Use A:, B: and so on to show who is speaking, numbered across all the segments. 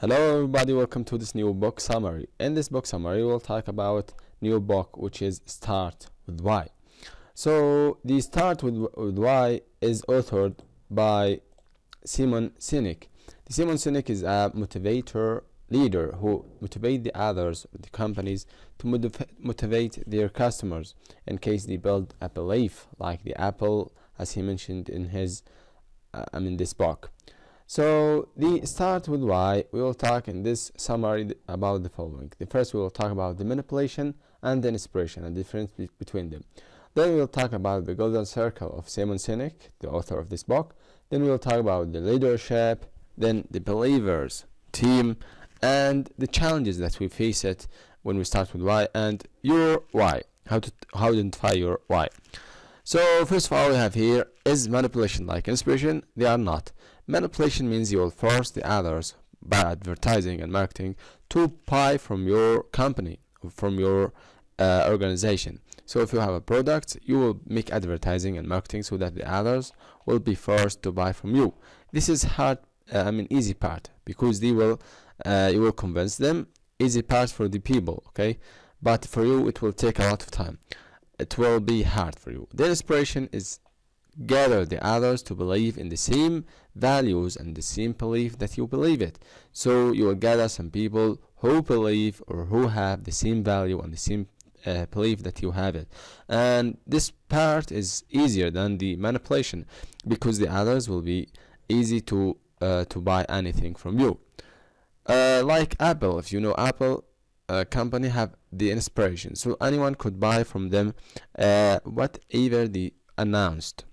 A: Hello everybody, welcome to this new book summary. In this book summary, we'll talk about new book which is Start with Why. So the Start with Why is authored by Sinek. The Sinek is a motivator leader who motivate the others, the companies, to motivate their customers in case they build a belief like the Apple, as he mentioned in his this book. So the Start with Why, we will talk in this summary about the following. The first, we will talk about the manipulation and the inspiration and the difference between them. Then we will talk about the golden circle of Simon Sinek, the author of this book. Then we will talk about the leadership, then the believers, team, and the challenges that we face it when we start with why and your why. How to identify your why. So first of all, we have here, is manipulation like inspiration? They are not. Manipulation means you will force the others by advertising and marketing to buy from your company, from your organization. So if you have a product, you will make advertising and marketing so that the others will be forced to buy from you. This is hard, easy part, because you will convince them. Easy part for the people, okay? But for you, it will take a lot of time. It will be hard for you. The inspiration is gather the others to believe in the same values and the same belief that you believe it. So you will gather some people who believe or who have the same value and the same belief that you have it. And this part is easier than the manipulation, because the others will be easy to buy anything from you. Like Apple, if you know Apple company have the inspiration, so anyone could buy from them whatever they announced,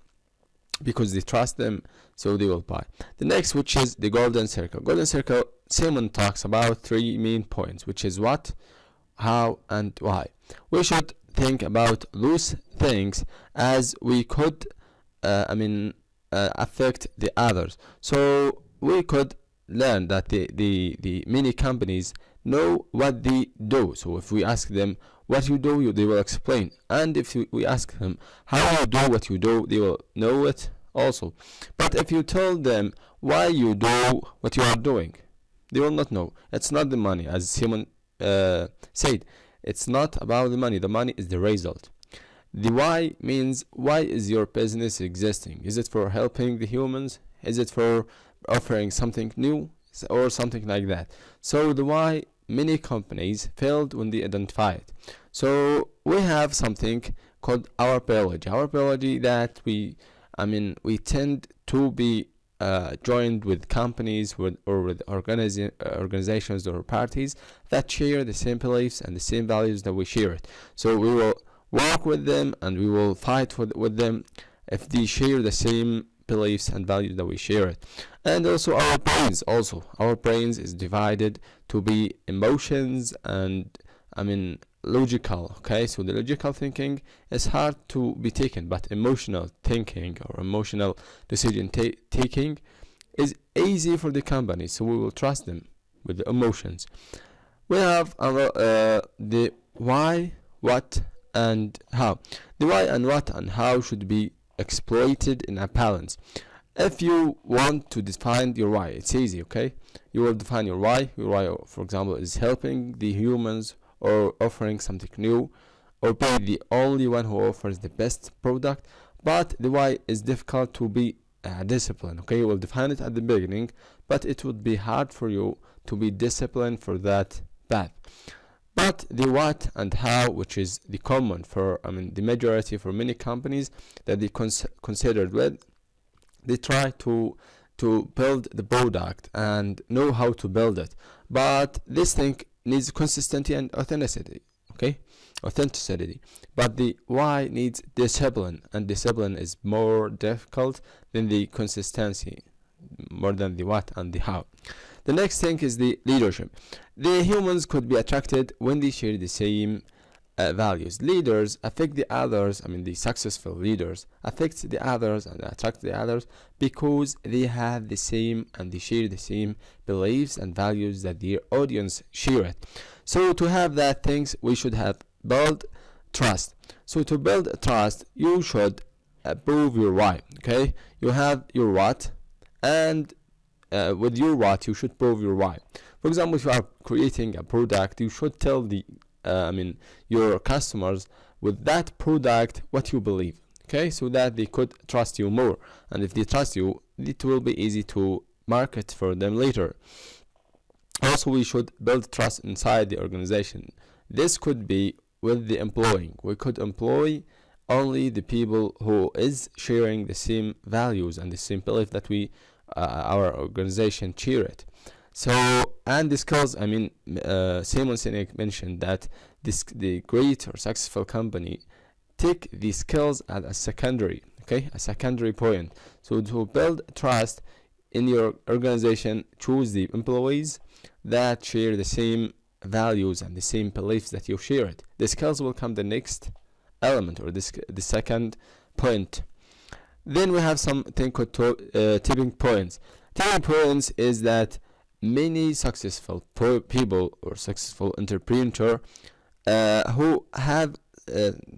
A: because they trust them, so they will buy. The next, which is the golden circle. Golden circle, Simon talks about three main points, which is what, how, and why. We should think about those things as we could affect the others. So we could learn that the many companies know what they do. So if we ask them what you do, they will explain. And if we ask them how you do what you do, they will know it also. But if you tell them why you do what you are doing, they will not know. It's not the money, as Simon said. It's not about the money. The money is the result. The why means, why is your business existing? Is it for helping the humans? Is it for offering something new? Or something like that. So the why, many companies failed when they identify it. So we have something called our biology that we tend to be joined with companies or with organizations or parties that share the same beliefs and the same values that we share it. So we will work with them and we will fight with them if they share the same beliefs and values that we share it. And also our brains is divided to be emotions and logical. Okay, so the logical thinking is hard to be taken, but emotional thinking or emotional decision taking is easy for the company, so we will trust them with the emotions. We have the why, what, and how. The why and what and how should be exploited in a balance. If you want to define your why, it's easy, okay? You will define your why. Your why, for example, is helping the humans or offering something new, or be the only one who offers the best product. But the why is difficult to be disciplined, okay? You will define it at the beginning, but it would be hard for you to be disciplined for that path. But the what and how, which is the common for the majority for many companies that they considered with, they try to build the product and know how to build it. But this thing needs consistency and authenticity, okay? Authenticity. But the why needs discipline, and discipline is more difficult than the consistency, more than the what and the how. The next thing is the leadership. The humans could be attracted when they share the same values. Leaders affect the others, the successful leaders affect the others and attract the others because they have the same and they share the same beliefs and values that their audience share it. So to have that things, we should have build trust. So to build trust, you should prove your why, okay? You have your what, and with your what, you should prove your why. For example, if you are creating a product, you should tell your customers with that product what you believe, okay, so that they could trust you more. And if they trust you, it will be easy to market for them later. Also, we should build trust inside the organization. This could be with the employing. We could employ only the people who is sharing the same values and the same belief that our organization share it. So, and the skills, Simon Sinek mentioned that the great or successful company take the skills as a secondary, okay, a secondary point. So to build trust in your organization, choose the employees that share the same values and the same beliefs that you share it. The skills will come the next element, or the second point. Then we have something called tipping points. Tipping points is that many successful people or successful entrepreneur who have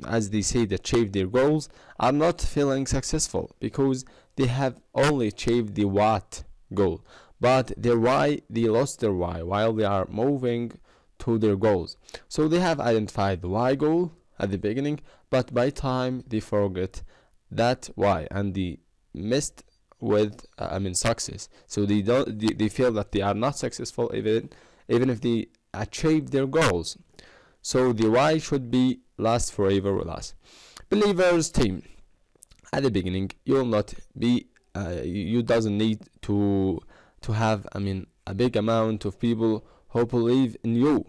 A: as they say, achieved their goals are not feeling successful because they have only achieved the what goal, but their why, they lost their why while they are moving to their goals. So they have identified the why goal at the beginning, but by time they forget that why and they missed with success. So they feel that they are not successful even if they achieve their goals. So the why should be last forever with us. Believers team. At the beginning, you will not be. You doesn't need to have a big amount of people who believe in you.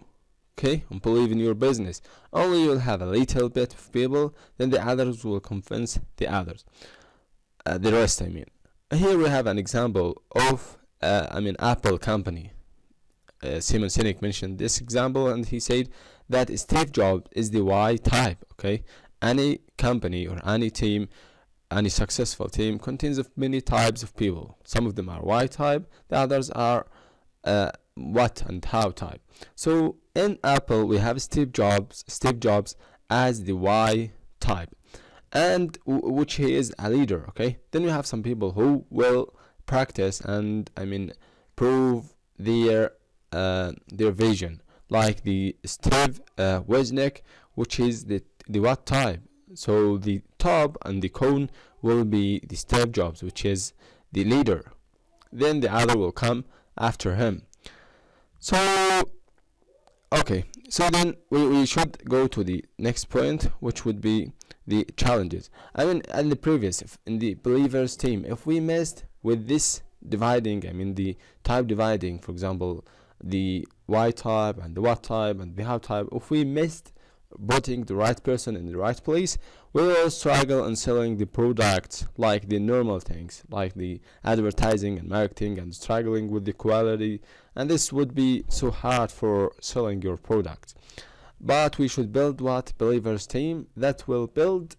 A: Okay, and believe in your business. Only you'll have a little bit of people, then the others will convince the others. The rest, Here we have an example of Apple company. Simon Sinek mentioned this example, and he said that Steve Jobs is the Y type. Okay, any company or any team, any successful team contains of many types of people. Some of them are Y type, the others are what and how type. So in Apple we have Steve Jobs as the Y type, and which he is a leader. Okay, then we have some people who will practice and prove their vision, like the Steve Wozniak, which is the what type. So the top and the cone will be the Steve Jobs, which is the leader. Then the other will come after him. So okay, so then we should go to the next point, which would be the challenges. In the believers team, if we missed with this dividing, the type dividing, for example, the Y type and the what type and the how type, if we missed putting the right person in the right place, we will struggle in selling the products, like the normal things, like the advertising and marketing, and struggling with the quality, and this would be so hard for selling your product. But we should build what believers team that will build,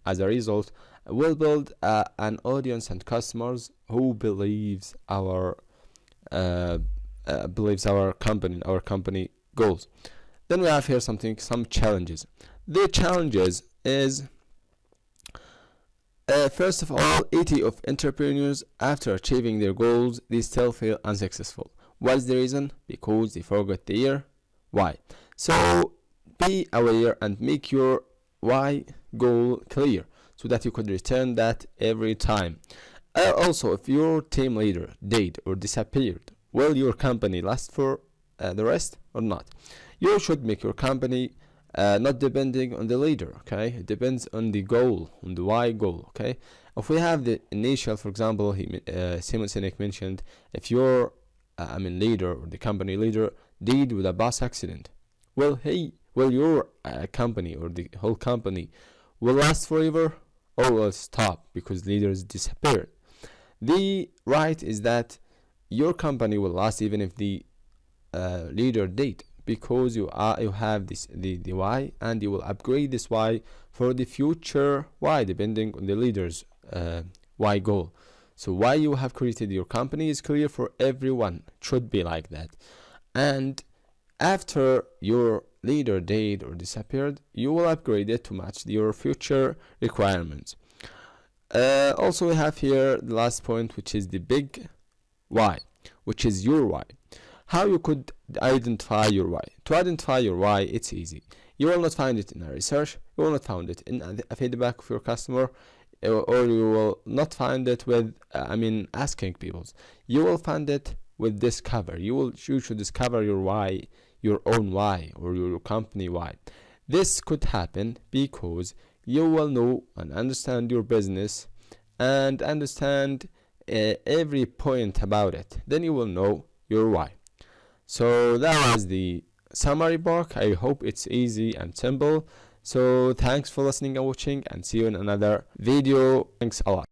A: as a result, will build an audience and customers who believes our company goals. Then we have here some challenges. The challenges is first of all, 80% of entrepreneurs after achieving their goals, they still feel unsuccessful. What's the reason? Because they forgot their why. So be aware and make your why goal clear so that you could return that every time. Also, if your team leader died or disappeared, will your company last for the rest or not? You should make your company not depending on the leader. Okay, it depends on the goal, on the why goal. Okay, if we have the initial, for example, Simon Sinek mentioned, if your leader or the company leader died with a bus accident, will your company or the whole company will last forever or will stop because leaders disappeared? The right is that your company will last even if the leader did, because you have the why, and you will upgrade this why for the future why depending on the leader's why goal. So why you have created your company is clear for everyone. It should be like that. And after your leader died or disappeared, you will upgrade it to match your future requirements. Also we have here the last point, which is the big why. which is your why. How you could identify your why? To identify your why, it's easy. You will not find it in a research, you will not find it in a feedback of your customer, or you will not find it with asking people. You will find it with discover. You should discover your why, your own why, or your company why. This could happen because you will know and understand your business and understand every point about it. Then you will know your why. So that was the summary part. I hope it's easy and simple. So thanks for listening and watching, and see you in another video. Thanks a lot.